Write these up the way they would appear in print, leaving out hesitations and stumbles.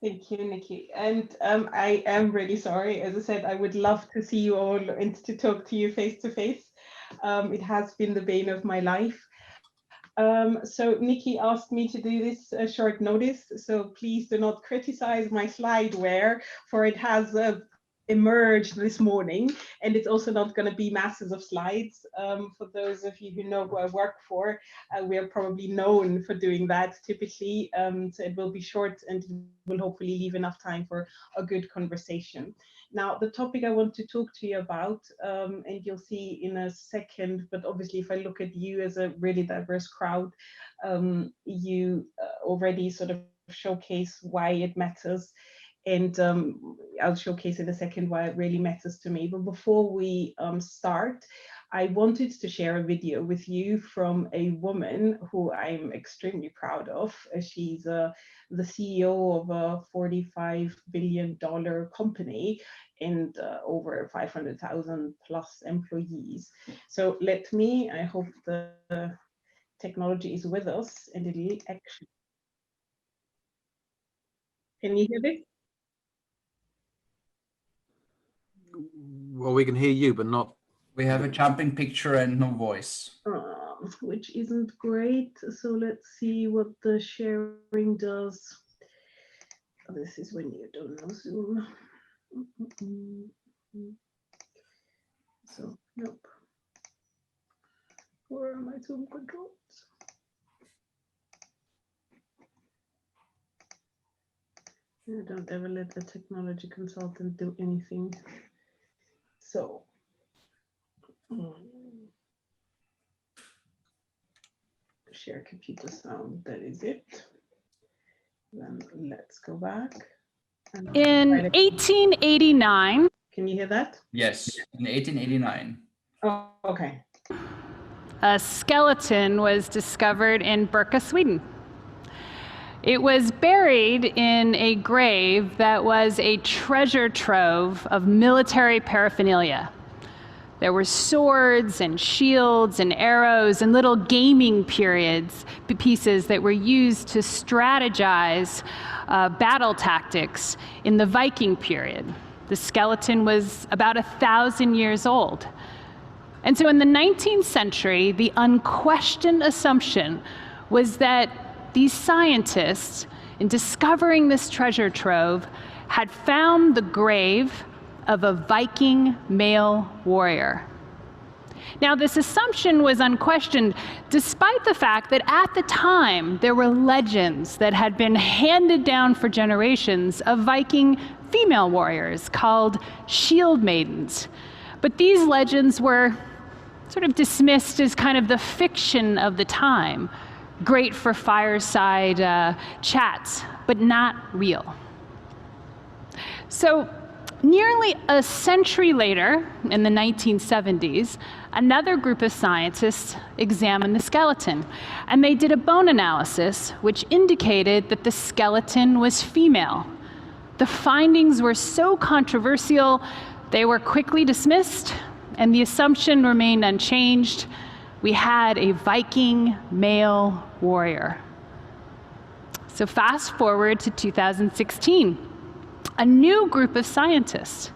Thank you, Nikki. And I am really sorry. As I said, I would love to see you all and to talk to you face to face. It has been the bane of my life. So Nikki asked me to do this short notice. So please do not criticize my slideware, for it has emerged this morning, and it's also not going to be masses of slides. For those of you who know who I work for, we are probably known for doing that typically. So it will be short and will hopefully leave enough time for a good conversation. Now, the topic I want to talk to you about, and you'll see in a second, but obviously if I look at you as a really diverse crowd, you already sort of showcase why it matters. And I'll showcase in a second why it really matters to me. But before we start, I wanted to share a video with you from a woman who I'm extremely proud of. She's the CEO of a $45 billion company and over 500,000 plus employees. So I hope the technology is with us and it'll actually. Can you hear this? Well, we can hear you, but not. We have a jumping picture and no voice. Which isn't great. So let's see what the sharing does. This is when you don't know Zoom. So, nope. Where are my Zoom controls? I don't ever let the technology consultant do anything. So, share computer sound, that is it. Then let's go back. In 1889. Can you hear that? Yes, in 1889. Oh, okay. A skeleton was discovered in Birka, Sweden. It was buried in a grave that was a treasure trove of military paraphernalia. There were swords and shields and arrows and little gaming pieces that were used to strategize battle tactics in the Viking period. The skeleton was about 1,000 years old. And so in the 19th century, the unquestioned assumption was that these scientists, in discovering this treasure trove, had found the grave of a Viking male warrior. Now, this assumption was unquestioned, despite the fact that at the time there were legends that had been handed down for generations of Viking female warriors called shield maidens. But these legends were sort of dismissed as kind of the fiction of the time, great for fireside chats, but not real. So, nearly a century later, in the 1970s, another group of scientists examined the skeleton, and they did a bone analysis which indicated that the skeleton was female. The findings were so controversial, they were quickly dismissed, and the assumption remained unchanged. We had a Viking male warrior. So fast forward to 2016. A new group of scientists.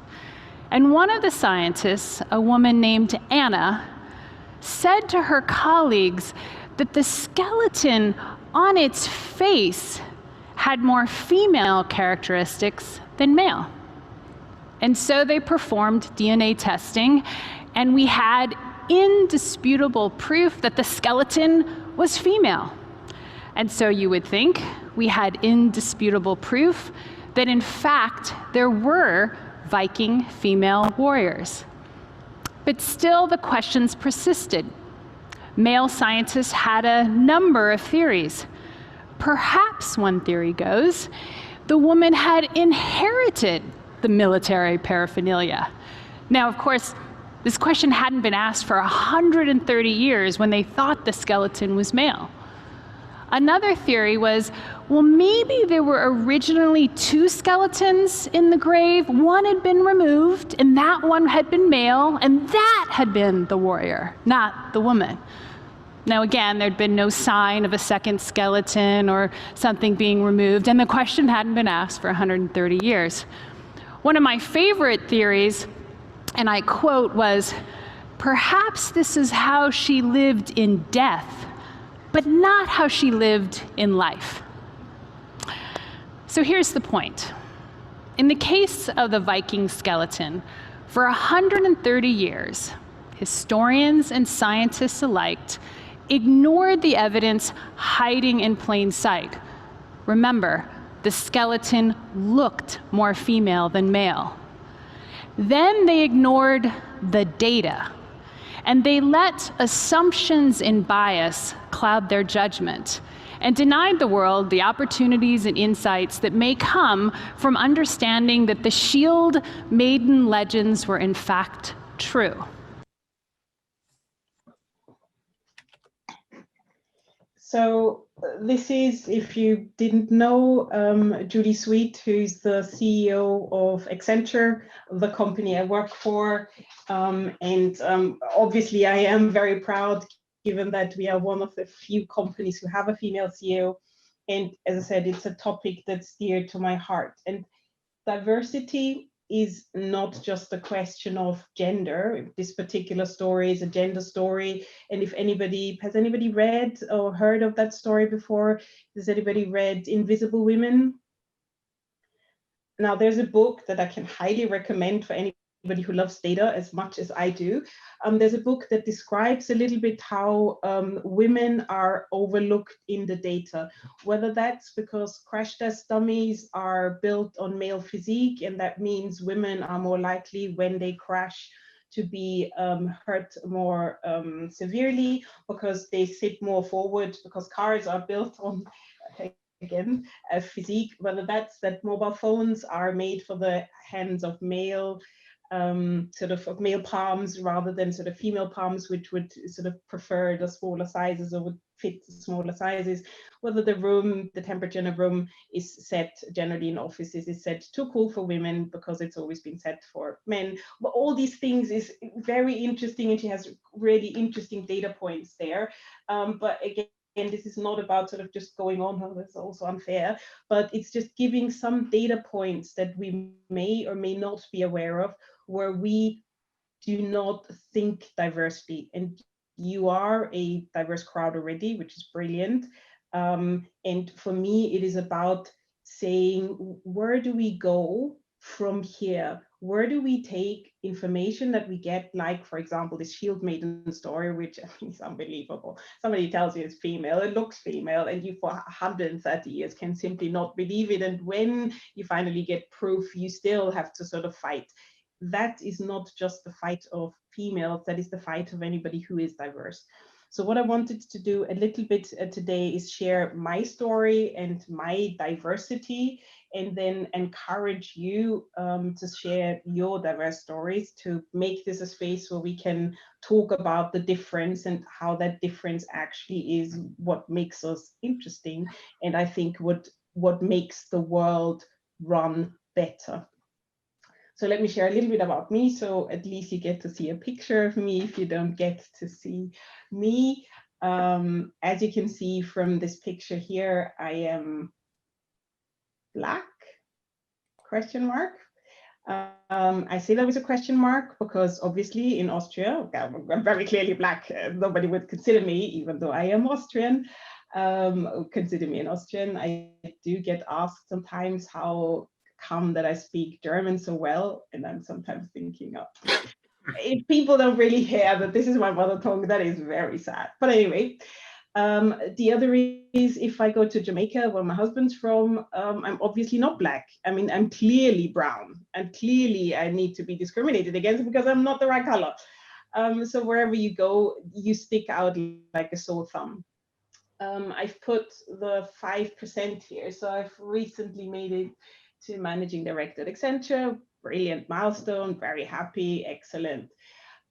And one of the scientists, a woman named Anna, said to her colleagues that the skeleton on its face had more female characteristics than male. And so they performed DNA testing, and we had indisputable proof that the skeleton was female. And so you would think we had indisputable proof that in fact there were Viking female warriors. But still the questions persisted. Male scientists had a number of theories. Perhaps, one theory goes, the woman had inherited the military paraphernalia. Now, of course, this question hadn't been asked for 130 years when they thought the skeleton was male. Another theory was, well, maybe there were originally two skeletons in the grave. One had been removed, and that one had been male, and that had been the warrior, not the woman. Now again, there'd been no sign of a second skeleton or something being removed, and the question hadn't been asked for 130 years. One of my favorite theories, and I quote, was, "Perhaps this is how she lived in death, but not how she lived in life." So here's the point. In the case of the Viking skeleton, for 130 years, historians and scientists alike ignored the evidence hiding in plain sight. Remember, the skeleton looked more female than male. Then they ignored the data, and they let assumptions and bias cloud their judgment, and denied the world the opportunities and insights that may come from understanding that the shield maiden legends were in fact true. So this is, if you didn't know, Julie Sweet, who's the CEO of Accenture, the company I work for. Obviously I am very proud, given that we are one of the few companies who have a female CEO. And as I said, it's a topic that's dear to my heart. And diversity is not just a question of gender. This particular story is a gender story. And if anybody, has anybody read or heard of that story before? Has anybody read Invisible Women? Now, there's a book that I can highly recommend for anybody who loves data as much as I do. There's a book that describes a little bit how women are overlooked in the data, whether that's because crash test dummies are built on male physique, and that means women are more likely when they crash to be hurt more severely because they sit more forward, because cars are built on, again, a physique, whether that's that mobile phones are made for the hands of male sort of male palms rather than sort of female palms, which would sort of prefer the smaller sizes or would fit the smaller sizes, whether the temperature in a room is set, generally in offices, is set too cool for women because it's always been set for men. But all these things is very interesting, and she has really interesting data points there. But again, this is not about sort of just going on, oh, that's also unfair, but it's just giving some data points that we may or may not be aware of, where we do not think diversely. And you are a diverse crowd already, which is brilliant. And for me, it is about saying, where do we go from here? Where do we take information that we get, like, for example, this shield maiden story, which I mean is unbelievable. Somebody tells you it's female, it looks female, and you for 130 years can simply not believe it. And when you finally get proof, you still have to sort of fight. That is not just the fight of females, that is the fight of anybody who is diverse. So what I wanted to do a little bit today is share my story and my diversity, and then encourage you to share your diverse stories, to make this a space where we can talk about the difference and how that difference actually is what makes us interesting, and I think what makes the world run better. So let me share a little bit about me, so at least you get to see a picture of me if you don't get to see me. As you can see from this picture here, I am Black, question mark. I say that with a question mark because obviously in Austria, I'm very clearly Black. Nobody would consider me, even though I am Austrian, consider me an Austrian. I do get asked sometimes how come that I speak German so well, and I'm sometimes thinking, oh, if people don't really hear that this is my mother tongue, that is very sad. But anyway, the other is, if I go to Jamaica, where my husband's from, I'm obviously not Black. I mean, I'm clearly brown, and clearly I need to be discriminated against because I'm not the right color. So wherever you go, you stick out like a sore thumb. I've put the 5% here. So I've recently made it to managing director at Accenture. Brilliant milestone, very happy, excellent.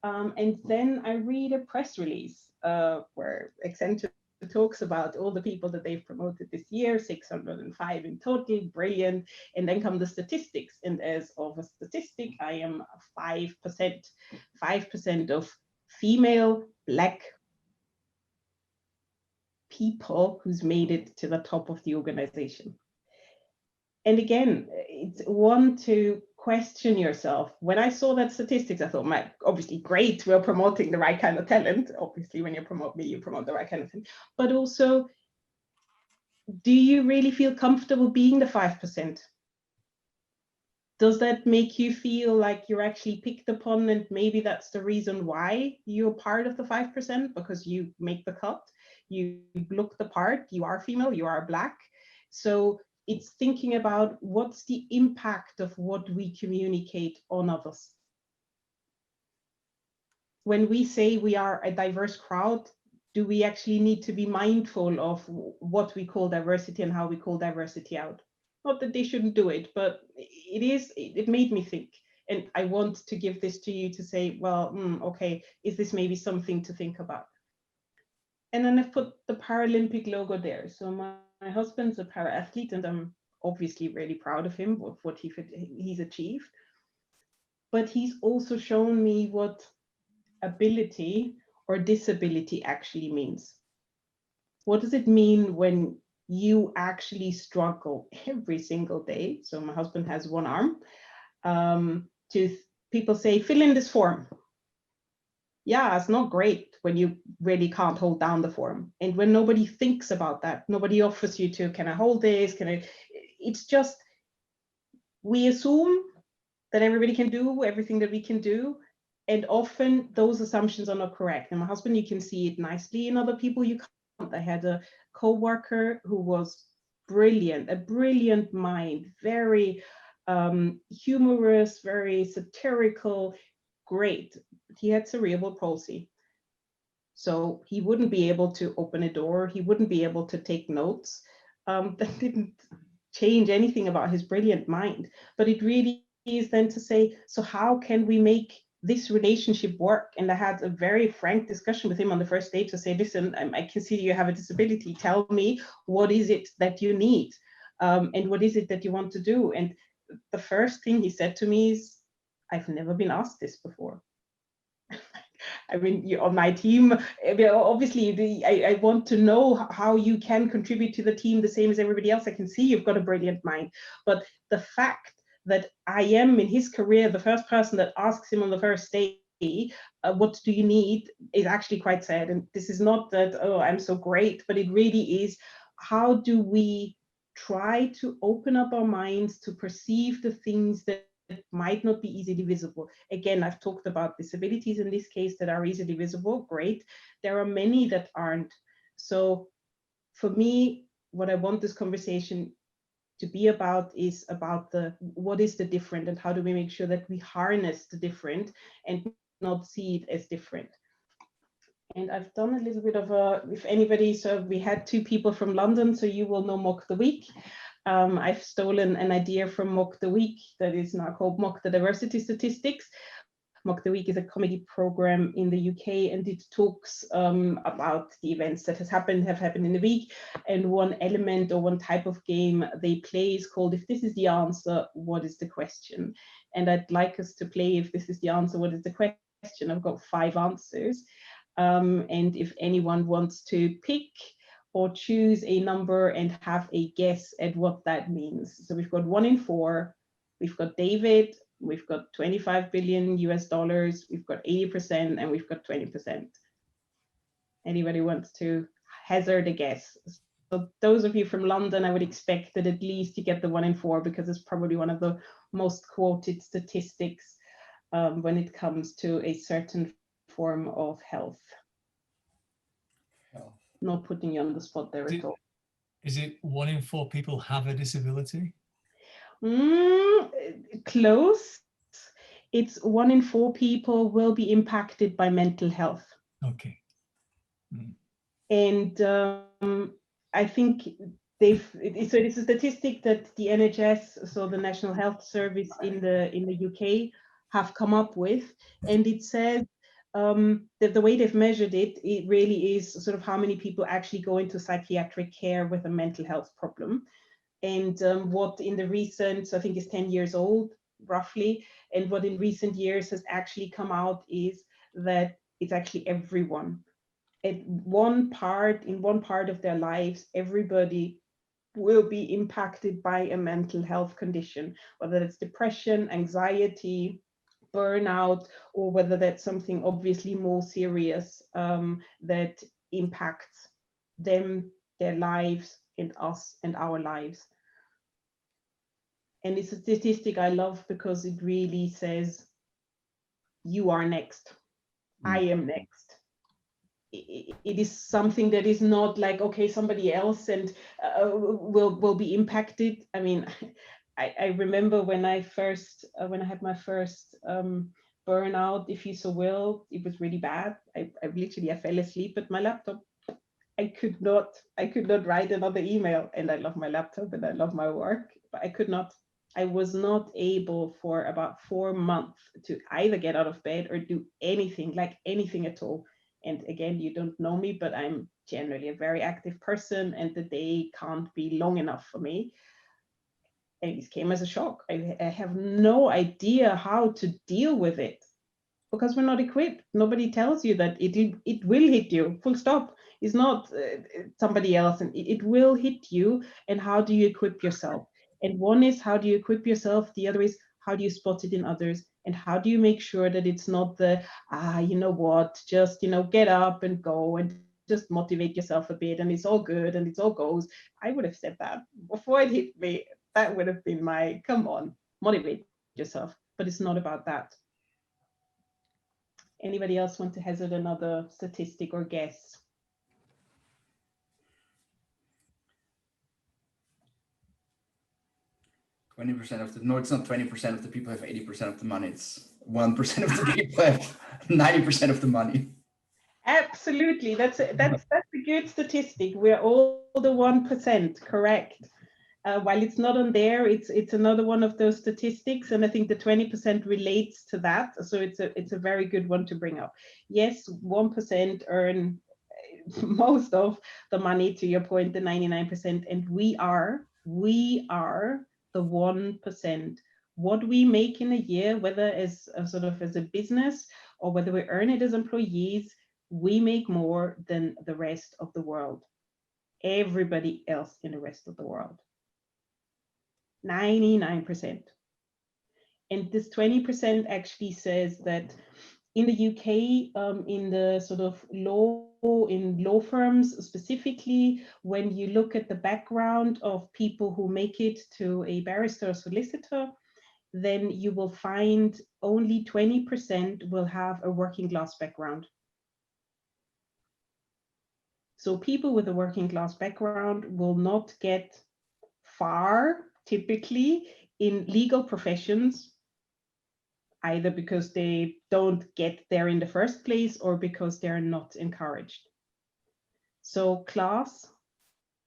And then I read a press release where Accenture talks about all the people that they've promoted this year, 605 in total, brilliant. And then come the statistics. And as of a statistic, I am 5% of female Black people who's made it to the top of the organization. And again, it's one to question yourself. When I saw that statistics, I thought, obviously great, we're promoting the right kind of talent. Obviously, when you promote me, you promote the right kind of thing. But also, do you really feel comfortable being the 5%? Does that make you feel like you're actually picked upon, and maybe that's the reason why you're part of the 5%, because you make the cut, you look the part, you are female, you are Black. So it's thinking about what's the impact of what we communicate on others. When we say we are a diverse crowd, do we actually need to be mindful of what we call diversity and how we call diversity out? Not that they shouldn't do it, but it made me think. And I want to give this to you to say, well, okay, is this maybe something to think about? And then I've put the Paralympic logo there. So my husband's a para-athlete, and I'm obviously really proud of him, of what he's achieved. But he's also shown me what ability or disability actually means. What does it mean when you actually struggle every single day? So my husband has one arm. People say, fill in this form. Yeah, it's not great when you really can't hold down the form. And when nobody thinks about that, nobody offers you to, can I hold this? It's just, we assume that everybody can do everything that we can do. And often those assumptions are not correct. And my husband, you can see it nicely. In other people, you can't. I had a co-worker who was brilliant, a brilliant mind, very humorous, very satirical, great. He had cerebral palsy. So he wouldn't be able to open a door. He wouldn't be able to take notes. That didn't change anything about his brilliant mind. But it really is then to say, so how can we make this relationship work? And I had a very frank discussion with him on the first day to say, listen, I can see you have a disability. Tell me, what is it that you need? And what is it that you want to do? And the first thing he said to me is, I've never been asked this before. I mean, you're on my team. Obviously, I want to know how you can contribute to the team the same as everybody else. I can see you've got a brilliant mind. But the fact that I am in his career the first person that asks him on the first day, what do you need, is actually quite sad. And this is not that, oh, I'm so great, but it really is, how do we try to open up our minds to perceive the things that might not be easily visible. Again, I've talked about disabilities in this case that are easily visible. Great. There are many that aren't. So for me, what I want this conversation to be about is about what is the different, and how do we make sure that we harness the different and not see it as different. And I've done a little bit of if anybody, so we had 2 people from London, so you will know Mock the Week. I've stolen an idea from Mock the Week that is now called Mock the Diversity Statistics. Mock the Week is a comedy program in the UK, and it talks about the events that have happened in the week. And one element or one type of game they play is called If This Is the Answer, What is the Question? And I'd like us to play If This Is the Answer, What is the Question? I've got 5 answers. And if anyone wants to pick or choose a number and have a guess at what that means. So we've got 1 in 4, we've got David, we've got $25 billion US, we've got 80%, and we've got 20%. Anybody wants to hazard a guess? So those of you from London, I would expect that at least you get the 1 in 4, because it's probably one of the most quoted statistics when it comes to a certain form of health. Not putting you on the spot there at all. Is it 1 in 4 people have a disability? Close. It's 1 in 4 people will be impacted by mental health. Okay. And I think so it's a statistic that the NHS, so the National Health Service in the UK, have come up with, and it says that the way they've measured it, it really is sort of how many people actually go into psychiatric care with a mental health problem. And what in the recent, I think it's 10 years old, roughly, and what in recent years has actually come out is that it's actually everyone. in one part of their lives, everybody will be impacted by a mental health condition, whether it's depression, anxiety, burnout, or whether that's something obviously more serious that impacts them, their lives, and us and our lives. And it's a statistic I love because it really says, you are next. I am next. It is something that is not like, okay, somebody else and will be impacted. I mean, I remember when I had my first burnout, if you so will, it was really bad. I fell asleep at my laptop. I could not write another email, and I love my laptop and I love my work, but I was not able for about 4 months to either get out of bed or do anything, like anything at all. And again, you don't know me, but I'm generally a very active person, and the day can't be long enough for me. And it came as a shock. I have no idea how to deal with it because we're not equipped. Nobody tells you that it will hit you, full stop. It's not somebody else, and it will hit you. And how do you equip yourself? And one is, how do you equip yourself? The other is, how do you spot it in others? And how do you make sure that it's not the, you know what, just, you know, get up and go and just motivate yourself a bit and it's all good and it's all goes. I would have said that before it hit me. That would have been my, come on, motivate yourself. But it's not about that. Anybody else want to hazard another statistic or guess? 20% of the, no, it's not 20% of the people have 80% of the money. It's 1% of the people have 90% of the money. Absolutely, that's a good statistic. We're all the 1%, correct? While it's not on there, it's another one of those statistics, and I think the 20% relates to that. So it's a very good one to bring up. Yes, 1% earn most of the money, to your point, the 99%, and we are the 1%. What we make in a year, whether as a sort of as a business or whether we earn it as employees, we make more than the rest of the world. Everybody else in the rest of the world. 99%. And this 20% actually says that in the UK, in the sort of law firms specifically, when you look at the background of people who make it to a barrister or solicitor, then you will find only 20% will have a working class background. So people with a working class background will not get far, typically, in legal professions, either because they don't get there in the first place or because they're not encouraged. So class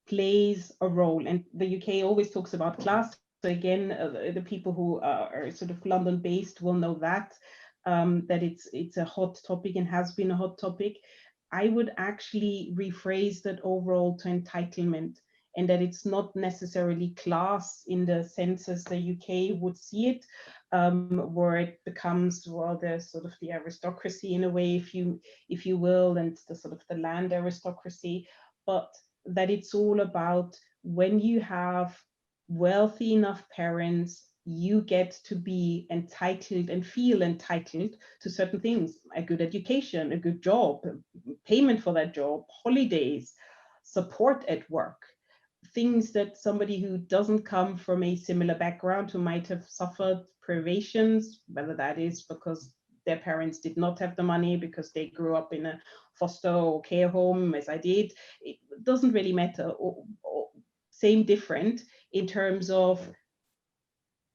plays a role, and the UK always talks about class. So again, the people who are sort of London-based will know that it's a hot topic and has been a hot topic. I would actually rephrase that overall to entitlement, and that it's not necessarily class in the sense as the UK would see it, where it becomes, well, there's sort of the aristocracy in a way, if you will, and the sort of the land aristocracy, but that it's all about when you have wealthy enough parents, you get to be entitled and feel entitled to certain things: a good education, a good job, payment for that job, holidays, support at work, things that somebody who doesn't come from a similar background, who might have suffered privations, whether that is because their parents did not have the money because they grew up in a foster or care home, as I did, it doesn't really matter, or same different in terms of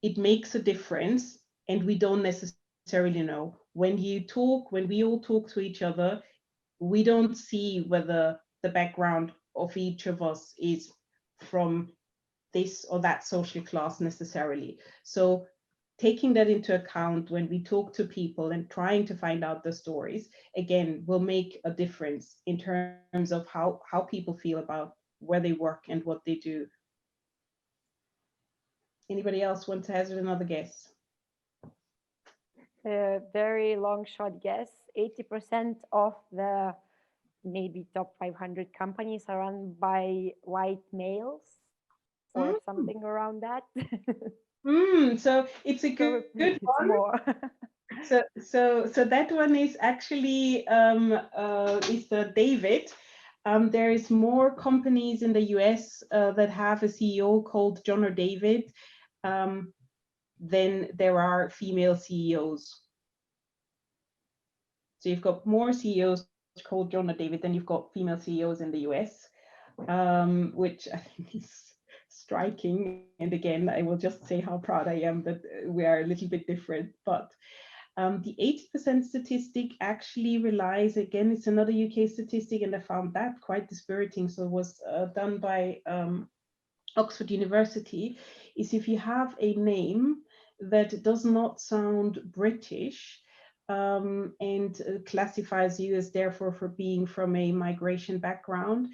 it makes a difference, and we don't necessarily know. When we all talk to each other, we don't see whether the background of each of us is from this or that social class necessarily. So taking that into account when we talk to people and trying to find out the stories, again, will make a difference in terms of how people feel about where they work and what they do. Anybody else want to hazard another guess? A very long shot guess. 80% of the maybe top 500 companies are run by white males or something around that. So it's a So good maybe it's one. more. So that one is actually is David. There is more companies in the US that have a CEO called John or David than there are female CEOs. So you've got more CEOs called John or David than you've got female CEOs in the US, which I think is striking. And again, I will just say how proud I am that we are a little bit different. But the 80% statistic actually relies, again, it's another UK statistic, and I found that quite dispiriting. So it was done by Oxford University, is if you have a name that does not sound British, and classifies you as therefore for being from a migration background,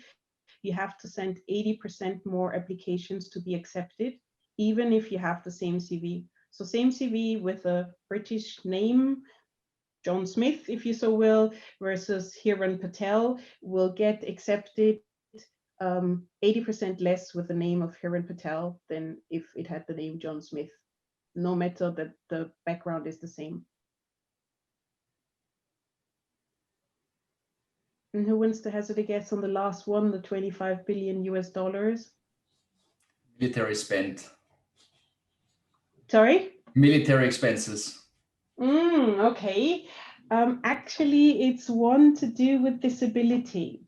you have to send 80% more applications to be accepted, even if you have the same CV. So same CV with a British name, John Smith, if you so will, versus Hiran Patel will get accepted 80% less with the name of Hiran Patel than if it had the name John Smith, no matter that the background is the same. And who wants to hazard a guess on the last one, the 25 billion US dollars? Military spend. Sorry? Military expenses. Okay. Actually, it's one to do with disability.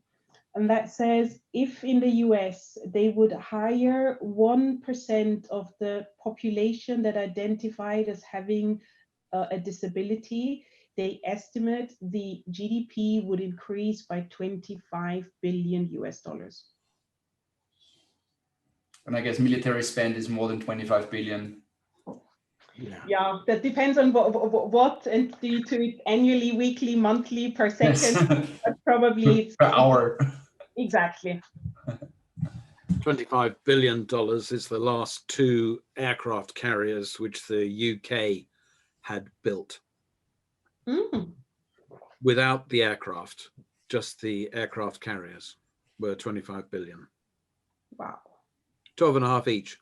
And that says if in the US they would hire 1% of the population that identified as having a disability, they estimate the GDP would increase by 25 billion US dollars. And I guess military spend is more than 25 billion. Yeah, that depends on what and do you do it annually, weekly, monthly, per second, Yes. but probably Per hour. Exactly. $25 billion is the last 2 aircraft carriers which the UK had built. Without the aircraft, just the aircraft carriers were 25 billion. Wow. 12.5 each.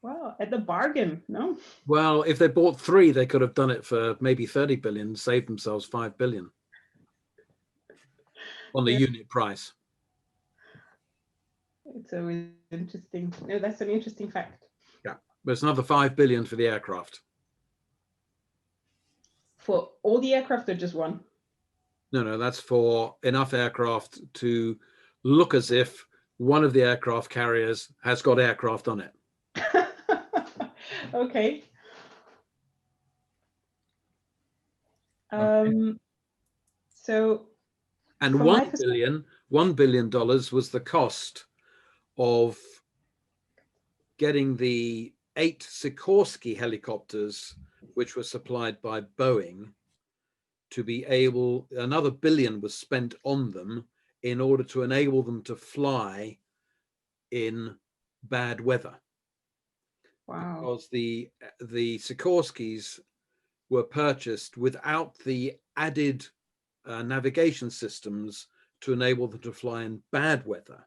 Wow, at the bargain, no? Well, if they bought 3, they could have done it for maybe 30 billion, saved themselves 5 billion on the unit price. It's always interesting. No, that's an interesting fact. Yeah, there's another 5 billion for the aircraft. For all the aircraft or just one? No, that's for enough aircraft to look as if one of the aircraft carriers has got aircraft on it. Okay. So. And $1 billion was the cost of getting the 8 Sikorsky helicopters, which were supplied by Boeing, to be able, another $1 billion was spent on them in order to enable them to fly in bad weather. Wow. Because the Sikorskys were purchased without the added navigation systems to enable them to fly in bad weather,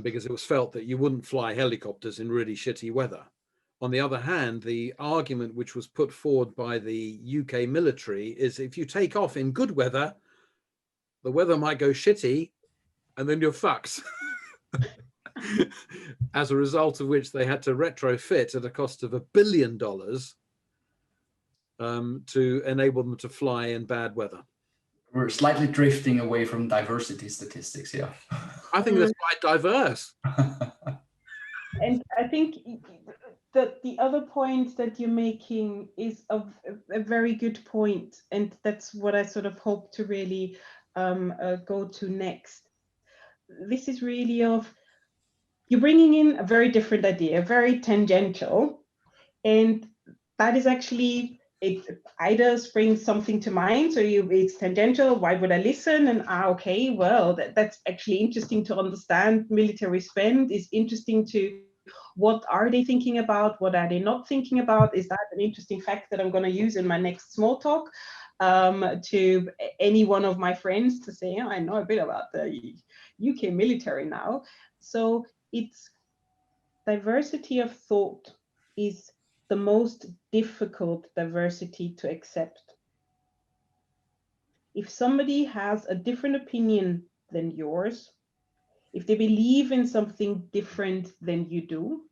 because it was felt that you wouldn't fly helicopters in really shitty weather. On the other hand, the argument which was put forward by the UK military is if you take off in good weather, the weather might go shitty and then you're fucked. As a result of which they had to retrofit at a cost of $1 billion to enable them to fly in bad weather. We're slightly drifting away from diversity statistics, yeah. I think that's quite diverse. And I think that the other point that you're making is a very good point, and that's what I sort of hope to really go to next. This is really of, you're bringing in a very different idea, very tangential, and that is actually, it either springs something to mind, so it's tangential, why would I listen? And okay, well, that's actually interesting to understand. Military spend is interesting to, what are they thinking about? What are they not thinking about? Is that an interesting fact that I'm going to use in my next small talk? to any one of my friends to say, oh, I know a bit about the UK military now. So it's diversity of thought is the most difficult diversity to accept. If somebody has a different opinion than yours, if they believe in something different than you do,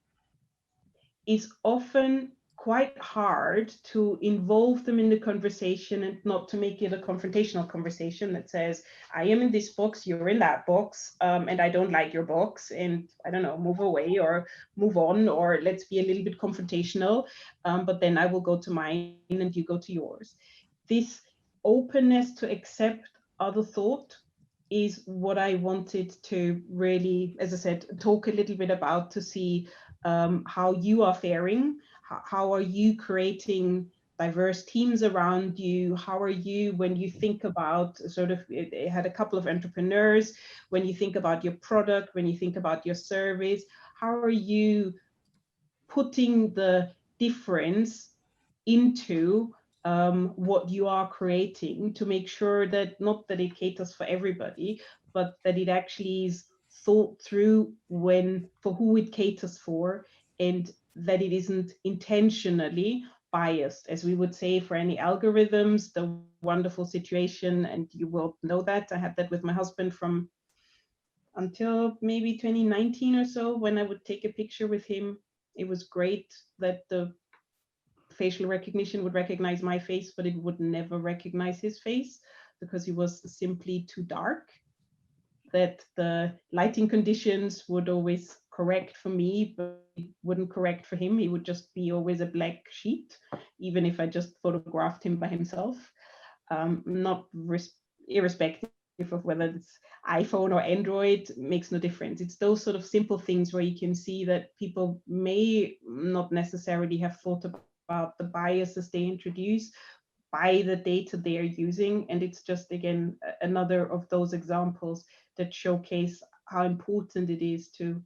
it's often quite hard to involve them in the conversation and not to make it a confrontational conversation that says, I am in this box, you're in that box, and I don't like your box, and I don't know, move away or move on, or let's be a little bit confrontational, but then I will go to mine and you go to yours. This openness to accept other thought is what I wanted to really, as I said, talk a little bit about, to see how you are faring. How are you creating diverse teams around you? How are you, when you think about sort of, it had a couple of entrepreneurs, when you think about your product, when you think about your service, how are you putting the difference into what you are creating to make sure that not that it caters for everybody, but that it actually is thought through for who it caters for, and that it isn't intentionally biased, as we would say for any algorithms. The wonderful situation, and you will know that I had that with my husband from until maybe 2019 or so, when I would take a picture with him. It was great that the facial recognition would recognize my face, but it would never recognize his face because he was simply too dark. That the lighting conditions would always correct for me, but it wouldn't correct for him. He would just be always a black sheet, even if I just photographed him by himself. Not irrespective of whether it's iPhone or Android, makes no difference. It's those sort of simple things where you can see that people may not necessarily have thought about the biases they introduce by the data they are using. And it's just, again, another of those examples that showcase how important it is to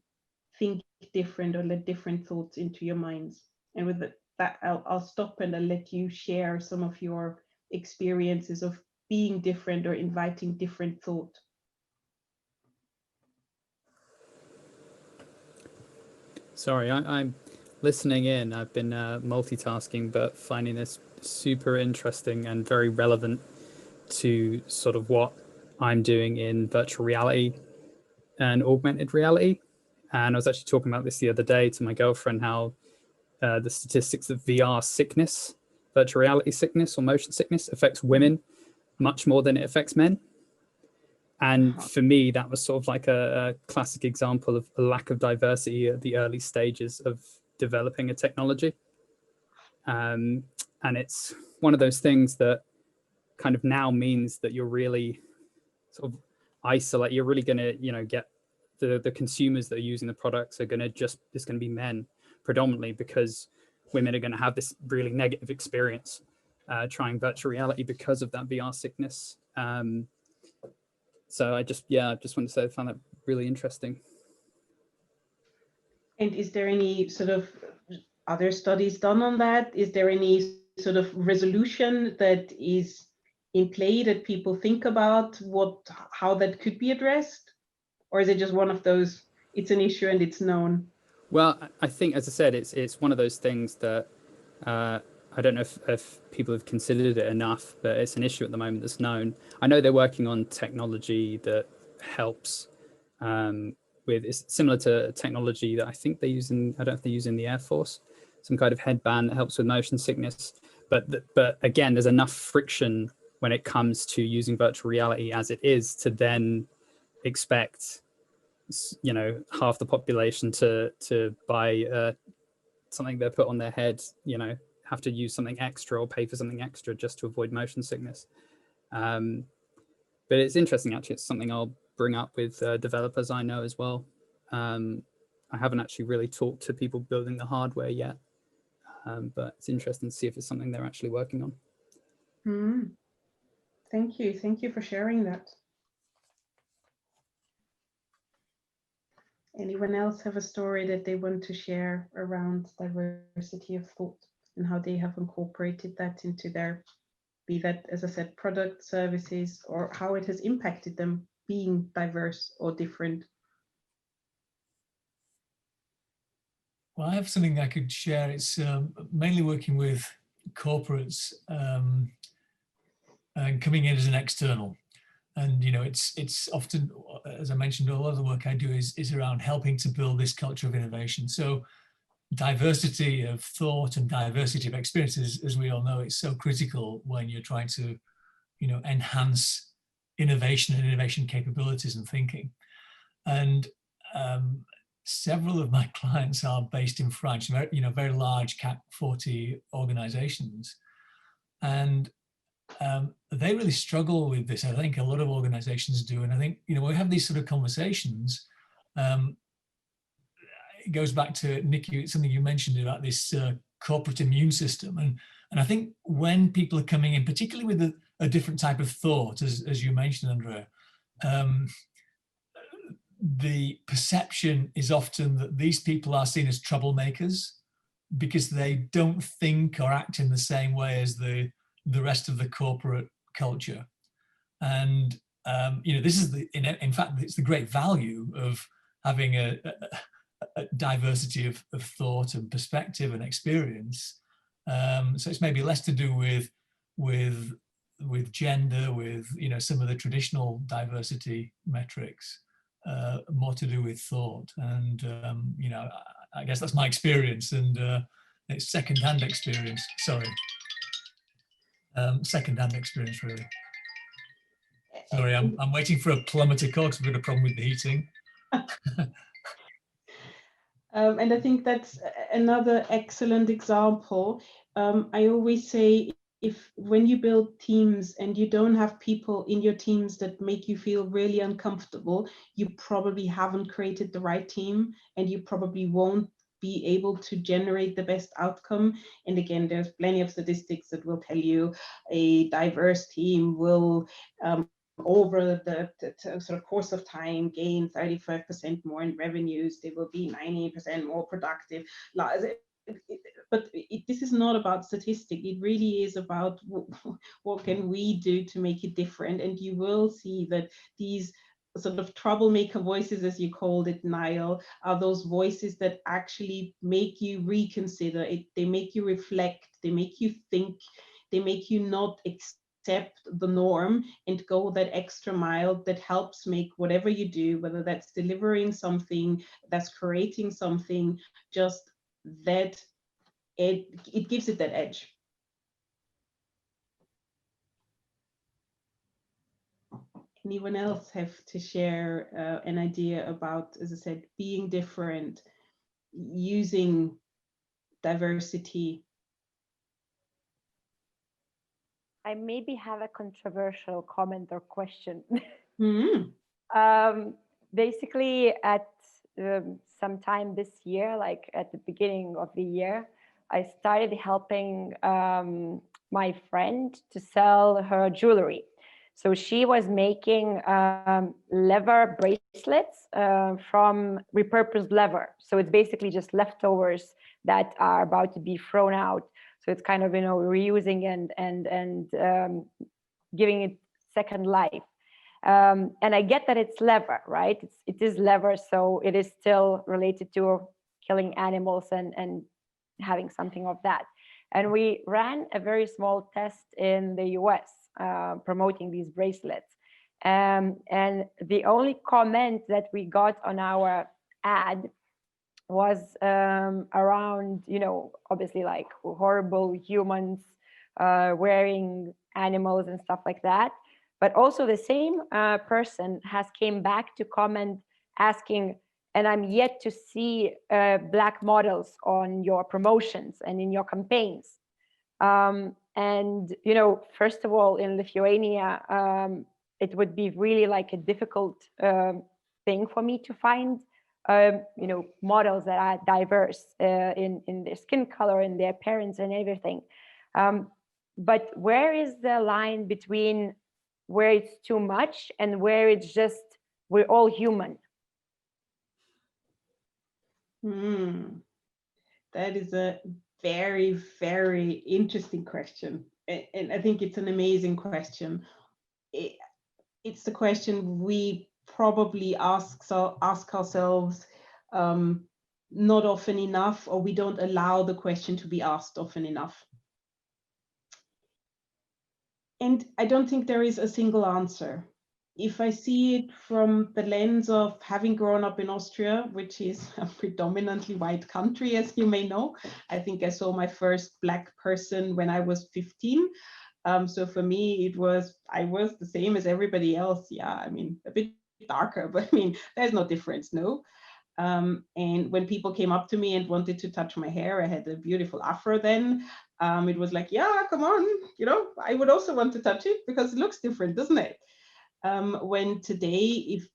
think different or let different thoughts into your minds. And with that, I'll stop and I'll let you share some of your experiences of being different or inviting different thought. Sorry, I'm listening in. I've been multitasking, but finding this super interesting and very relevant to sort of what I'm doing in virtual reality and augmented reality. And I was actually talking about this the other day to my girlfriend, how the statistics of VR sickness, virtual reality sickness or motion sickness, affects women much more than it affects men. And for me, that was sort of like a classic example of a lack of diversity at the early stages of developing a technology. And it's one of those things that kind of now means that you're really sort of isolate. You're really going to, get the consumers that are using the products are going to it's going to be men predominantly, because women are going to have this really negative experience trying virtual reality because of that VR sickness. So I just wanted to say I found that really interesting. And is there any sort of other studies done on that? Is there any sort of resolution that is in play that people think about how that could be addressed? Or is it just one of those, it's an issue and it's known? Well, I think, as I said, it's one of those things that I don't know if people have considered it enough, but it's an issue at the moment that's known. I know they're working on technology that helps it's similar to technology that I think they use I don't know if they use in the Air Force, some kind of headband that helps with motion sickness. But again, there's enough friction when it comes to using virtual reality as it is to then expect, half the population to buy something they put on their head, have to use something extra or pay for something extra just to avoid motion sickness. But it's interesting, actually. It's something I'll bring up with developers I know as well. I haven't actually really talked to people building the hardware yet, but it's interesting to see if it's something they're actually working on. Thank you for sharing that. Anyone else have a story that they want to share around diversity of thought and how they have incorporated that into their be that, as I said, product, services, or how it has impacted them being diverse or different? Well, I have something I could share. It's mainly working with corporates and coming in as an external. And it's often, as I mentioned, a lot of the work I do is around helping to build this culture of innovation. So diversity of thought and diversity of experiences, as we all know, it's so critical when you're trying to enhance innovation and innovation capabilities and thinking. And several of my clients are based in France, very large CAC 40 organizations. And they really struggle with this. I think a lot of organizations do. And I think, we have these sort of conversations. It goes back to, Nikki, something you mentioned about this corporate immune system. And I think when people are coming in, particularly with a different type of thought, as you mentioned, Andrea, the perception is often that these people are seen as troublemakers because they don't think or act in the same way as the rest of the corporate culture. And this is in fact, it's the great value of having a diversity of thought and perspective and experience. So it's maybe less to do with gender, with some of the traditional diversity metrics, more to do with thought. And I guess that's my experience, and it's secondhand experience. Sorry, secondhand experience, really. Sorry, I'm waiting for a plumber to call because we've got a problem with the heating. And I think that's another excellent example. I always say, when you build teams and you don't have people in your teams that make you feel really uncomfortable, you probably haven't created the right team, and you probably won't be able to generate the best outcome. And again, there's plenty of statistics that will tell you a diverse team will over the sort of course of time gain 35% more in revenues. They will be 90% more productive. But this is not about statistic. It really is about what can we do to make it different. And you will see that these sort of troublemaker voices, as you called it, Niall, are those voices that actually make you reconsider it. They make you reflect. They make you think. They make you not accept the norm and go that extra mile that helps make whatever you do, whether that's delivering something, that's creating something, just that it gives it that edge. Anyone else have to share an idea about, as I said, being different, using diversity? I maybe have a controversial comment or question. Mm-hmm. Basically, at sometime this year, like at the beginning of the year, I started helping my friend to sell her jewelry. So she was making leather bracelets from repurposed leather. So it's basically just leftovers that are about to be thrown out. So it's kind of, reusing and giving it second life. And I get that it's leather, right? It is leather, so it is still related to killing animals and having something of that. And we ran a very small test in the US promoting these bracelets. And the only comment that we got on our ad was around, obviously like horrible humans wearing animals and stuff like that. But also the same person has came back to comment asking, and I'm yet to see Black models on your promotions and in your campaigns. And, first of all, in Lithuania, it would be really like a difficult thing for me to find, models that are diverse in their skin color, in their appearance and everything. But where is the line between where it's too much and where it's just, we're all human? That is a very, very interesting question. and I think it's an amazing question. It's the question we probably ask ourselves not often enough, or we don't allow the question to be asked often enough. And I don't think there is a single answer. If I see it from the lens of having grown up in Austria, which is a predominantly white country, as you may know, I think I saw my first Black person when I was 15. So for me, I was the same as everybody else. Yeah, I mean, a bit darker, but I mean, there's no difference, no. And when people came up to me and wanted to touch my hair, I had a beautiful afro then. It was like, yeah, come on, you know, I would also want to touch it because it looks different, doesn't it? When today, if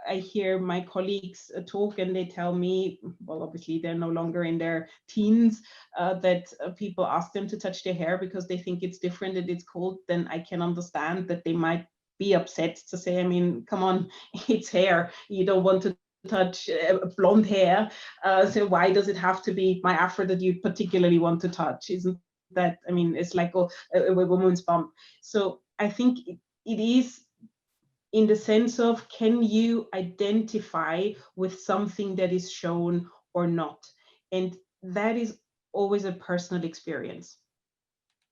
I hear my colleagues talk and they tell me, well, obviously they're no longer in their teens, that people ask them to touch their hair because they think it's different and it's cold, then I can understand that they might be upset to say, I mean, come on, it's hair. You don't want to touch blonde hair. So why does it have to be my afro that you particularly want to touch? Isn't that, I mean, it's like a woman's bump. So I think it is in the sense of, can you identify with something that is shown or not? And that is always a personal experience.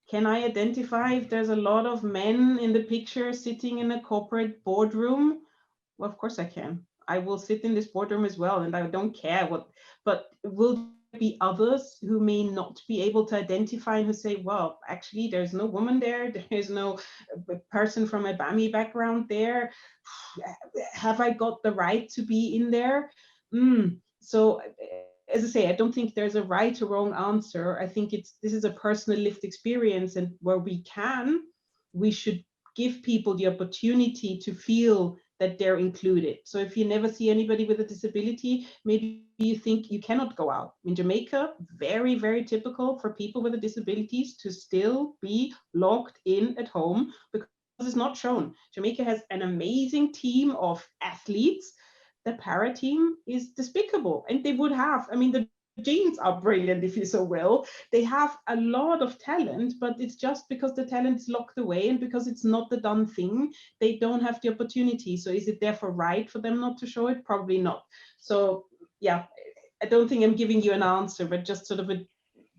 Can I identify if there's a lot of men in the picture sitting in a corporate boardroom? Well, of course I can. I will sit in this boardroom as well, and I don't care what, but will there be others who may not be able to identify and who say, well, actually, there's no woman there, there's no person from a BAMI background there. Have I got the right to be in there? So as I say, I don't think there's a right or wrong answer. I think this is a personal lived experience, and where we can, we should give people the opportunity to feel that they're included. So if you never see anybody with a disability, maybe you think you cannot go out. In Jamaica, very, very typical for people with disabilities to still be locked in at home because it's not shown. Jamaica has an amazing team of athletes. The para team is despicable, and they would have, I mean, the genes are brilliant if you so will. They have a lot of talent, but it's just because the talent is locked away and because it's not the done thing, they don't have the opportunity. So is it therefore right for them not to show it? Probably not. So yeah, I don't think I'm giving you an answer, but just sort of a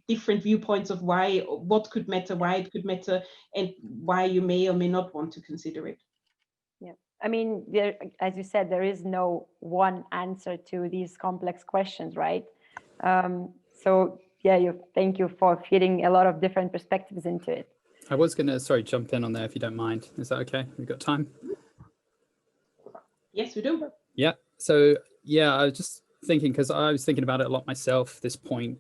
different viewpoints of why, what could matter, why it could matter, and why you may or may not want to consider it. Yeah, I mean, there, as you said, there is no one answer to these complex questions, right? So yeah, thank you for feeding a lot of different perspectives into it. I was going to, sorry, jump in on there if you don't mind. Is that okay? We've got time? Yes, we do. Yeah. So yeah, I was just thinking, because I was thinking about it a lot myself, this point,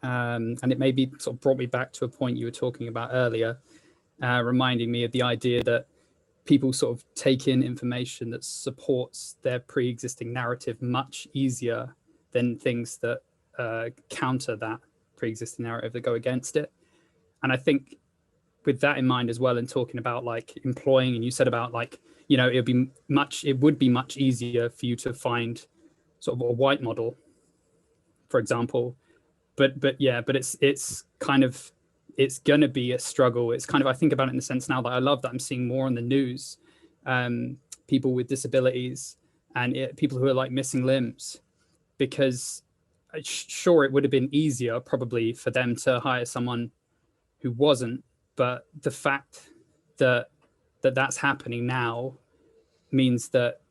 and it maybe sort of brought me back to a point you were talking about earlier, reminding me of the idea that people sort of take in information that supports their pre-existing narrative much easier than things that counter that pre-existing narrative, that go against it. And I think with that in mind as well, and talking about like employing, and you said about like, you know, it would be much easier for you to find sort of a white model, for example, but it's kind of, it's going to be a struggle. It's kind of, I think about it in the sense now that I love that I'm seeing more on the news, people with disabilities and people who are like missing limbs, because sure, it would have been easier probably for them to hire someone who wasn't, but the fact that that's happening now means that,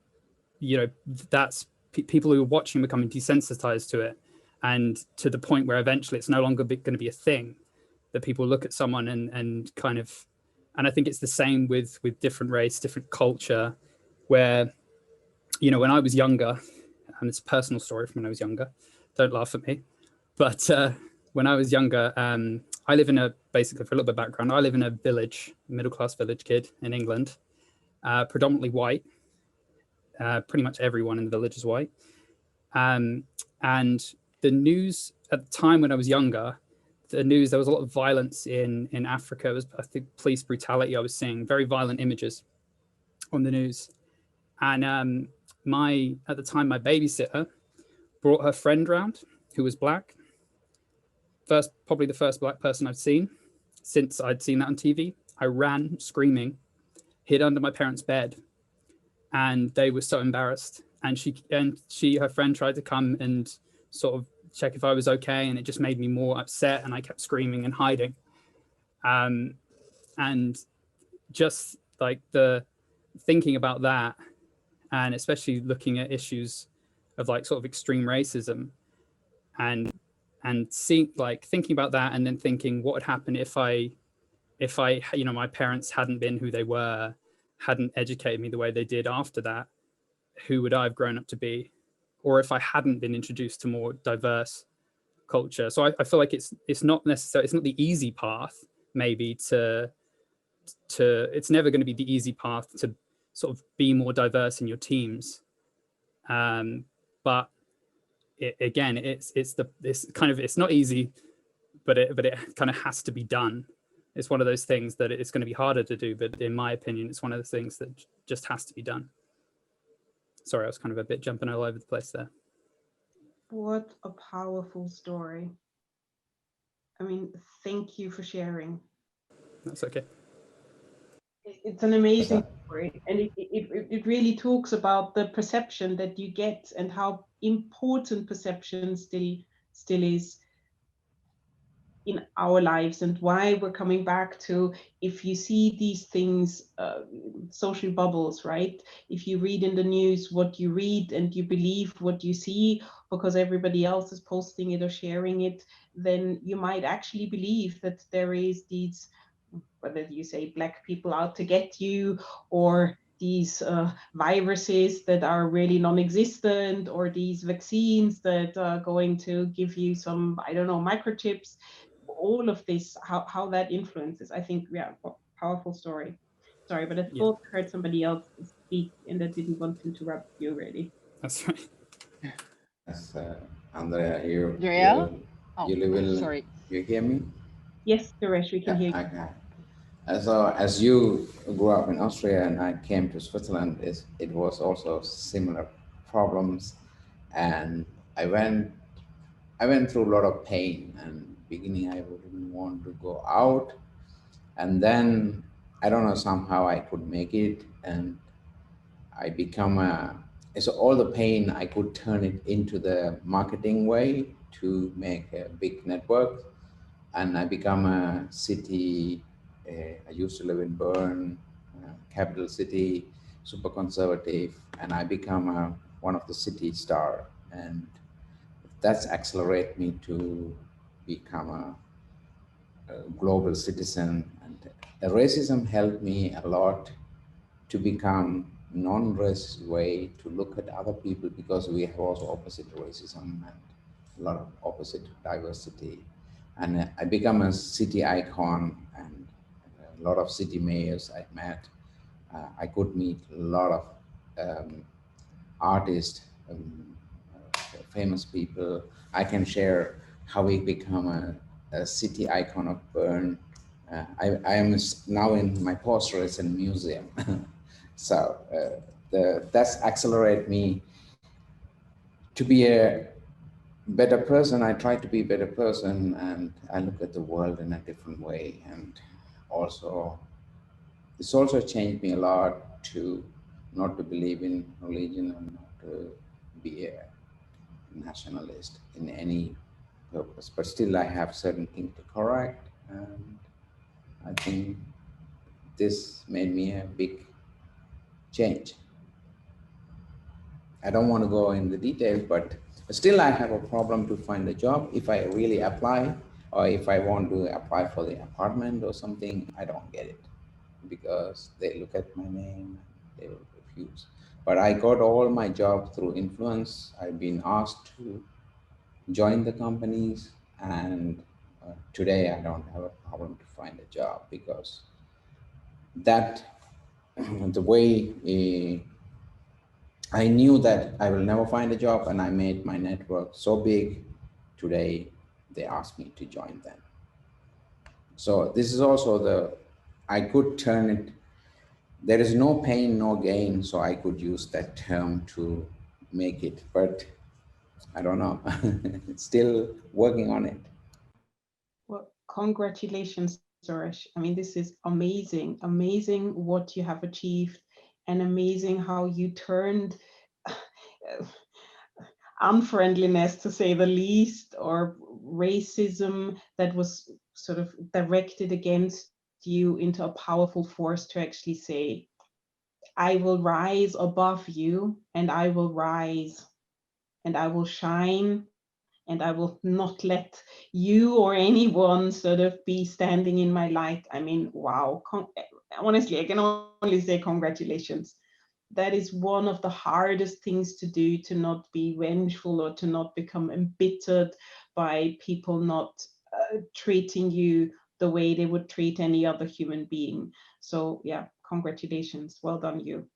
you know, that's people who are watching becoming desensitized to it, and to the point where eventually it's no longer going to be a thing, that people look at someone and kind of, and I think it's the same with different race, different culture, where, you know, when I was younger, and it's a personal story from when I was younger, don't laugh at me, but when I was younger, I live in basically for a little bit of background, I live in a village, middle-class village kid in England, predominantly white. Pretty much everyone in the village is white. And the news at the time when I was younger, there was a lot of violence in Africa. It was, I think, police brutality I was seeing, very violent images on the news. And at the time, my babysitter brought her friend round who was black. Probably the first black person I've seen. since I'd seen that on TV, I ran screaming, hid under my parents' bed, and they were so embarrassed. And her friend tried to come and sort of check if I was okay, and it just made me more upset, and I kept screaming and hiding. And just like the thinking about that, and especially looking at issues of like sort of extreme racism, and thinking about that, and then thinking what would happen if I, you know, my parents hadn't been who they were, hadn't educated me the way they did after that, who would I have grown up to be? Or if I hadn't been introduced to more diverse culture. So I feel like it's not necessarily, it's not the easy path, maybe it's never going to be the easy path to sort of be more diverse in your teams. But again, it's not easy, but it kind of has to be done. It's one of those things that it's going to be harder to do, but in my opinion, it's one of the things that just has to be done. Sorry, I was kind of a bit jumping all over the place there. What a powerful story. I mean, thank you for sharing. That's okay. It's an amazing story, and it really talks about the perception that you get and how important perception still is in our lives, and why we're coming back to, if you see these things, social bubbles, right? If you read in the news what you read and you believe what you see because everybody else is posting it or sharing it, then you might actually believe that there is these, whether you say black people out to get you, or these viruses that are really non-existent, or these vaccines that are going to give you some, I don't know, microchips. All of this, how that influences, I think, yeah, powerful story. Sorry, but I thought I heard somebody else speak, and I didn't want to interrupt you, really. That's right. Yes, Andrea, you live in, sorry. you hear me? Yes, Suresh, we can hear you. Okay. So as you grew up in Austria and I came to Switzerland, it was also similar problems, and I went through a lot of pain. And beginning, I wouldn't want to go out, and then I don't know, somehow I could make it, and I become so all the pain I could turn it into the marketing way to make a big network, and I become a city. I used to live in Bern, capital city, super conservative, and I become one of the city star, and that's accelerate me to become a global citizen. And racism helped me a lot to become non-racist way to look at other people, because we have also opposite racism and a lot of opposite diversity. And I become a city icon, and a lot of city mayors I met. I could meet a lot of artists, famous people. I can share how we become a city icon of Bern. I am now in my poster is in a museum. So that's accelerate me to be a better person. I try to be a better person, and I look at the world in a different way. And also, it's also changed me a lot to not to believe in religion and not to be a nationalist in any purpose. But still, I have certain things to correct, and I think this made me a big change. I don't want to go in the details, but still I have a problem to find a job. If I really apply, or if I want to apply for the apartment or something, I don't get it, because they look at my name and they will refuse. But I got all my job through influence. I've been asked to join the companies, and today I don't have a problem to find a job, because that the way I knew that I will never find a job, and I made my network so big. Today, they asked me to join them. So this is also I could turn it, there is no pain, no gain. So I could use that term to make it, but I don't know, still working on it. Well, congratulations Suresh. I mean, this is amazing, amazing what you have achieved, and amazing how you turned unfriendliness, to say the least, or racism that was sort of directed against you into a powerful force to actually say, I will rise above you, and I will rise, and I will shine, and I will not let you or anyone sort of be standing in my light. I mean, wow. Honestly, I can only say congratulations. That is one of the hardest things to do, to not be vengeful or to not become embittered by people not treating you the way they would treat any other human being. So yeah, congratulations. Well done, you.